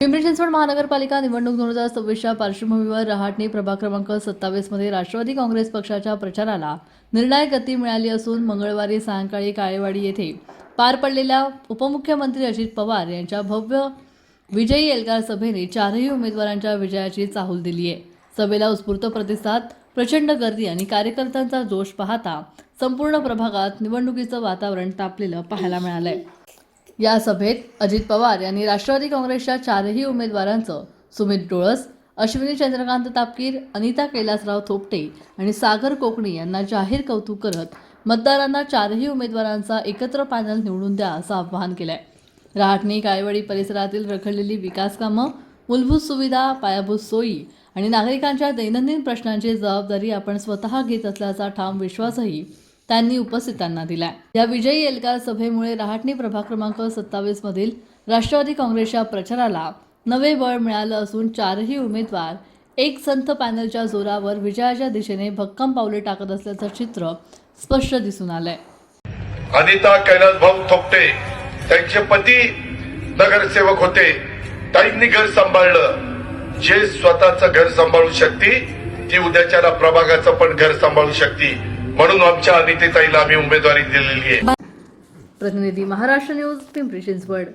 पिंपरी चिंचवड महानगरपालिका निवडणूक 2026च्या पार्श्वभूमीवर रहाटणी प्रभाग क्रमांक 27 मध्ये राष्ट्रवादी काँग्रेस पक्षाच्या प्रचाराला निर्णायक गती मिळाली असून मंगळवारी सायंकाळी काळेवाडी येथे पार पडलेल्या उपमुख्यमंत्री अजित पवार यांच्या भव्य विजयी एल्गार सभेने चारही उमेदवारांच्या विजयाची चाहूल दिली आहे। सभेला उत्स्फूर्त प्रतिसाद, प्रचंड गर्दी आणि कार्यकर्त्यांचा जोश पाहता संपूर्ण प्रभागात निवडणुकीचं वातावरण तापलेलं पाहायला मिळालंय। या सभेत अजित पवार यांनी राष्ट्रवादी काँग्रेसच्या चारही उमेदवारांचं सुमित डोळस, अश्विनी चंद्रकांत तापकीर, अनिता कैलासराव थोपटे आणि सागर कोकणी यांना जाहीर कौतुक करत मतदारांना चारही उमेदवारांचा एकत्र पॅनल निवडून द्या असं आवाहन केलंय। रहाटणी काळेवाडी परिसरातील रखडलेली विकास कामं, मूलभूत सुविधा, पायाभूत सोयी आणि नागरिकांच्या दैनंदिन प्रश्नांची जबाबदारी आपण स्वतः घेत असल्याचा ठाम विश्वासही त्यांनी उपस्थितांना दिला। या विजयी एल्गार सभेमुळे रहाटणी प्रभाग क्रमांक 27 मधील राष्ट्रवादी काँग्रेसच्या प्रचाराला नवे बळ मिळालं असून चारही उमेदवार एक संथ पॅनलच्या जोरावर विजयाच्या दिशेने भक्कम पावले टाकत असल्याचं चित्र स्पष्ट दिसून आलंय। अनिता कैलासभाऊ थोपटे त्यांचे पती नगरसेवक होते, ताईंनी घर सांभाळलं। जे स्वतःचं घर सांभाळू शकते ती उद्याच्या प्रभागाचं पण घर सांभाळू शकते, म्हणून आमच्या अनितेताईला आम्ही उमेदवारी दिलेली आहे। प्रतिनिधी महाराष्ट्र न्यूज, पिंपरी चिंचवड।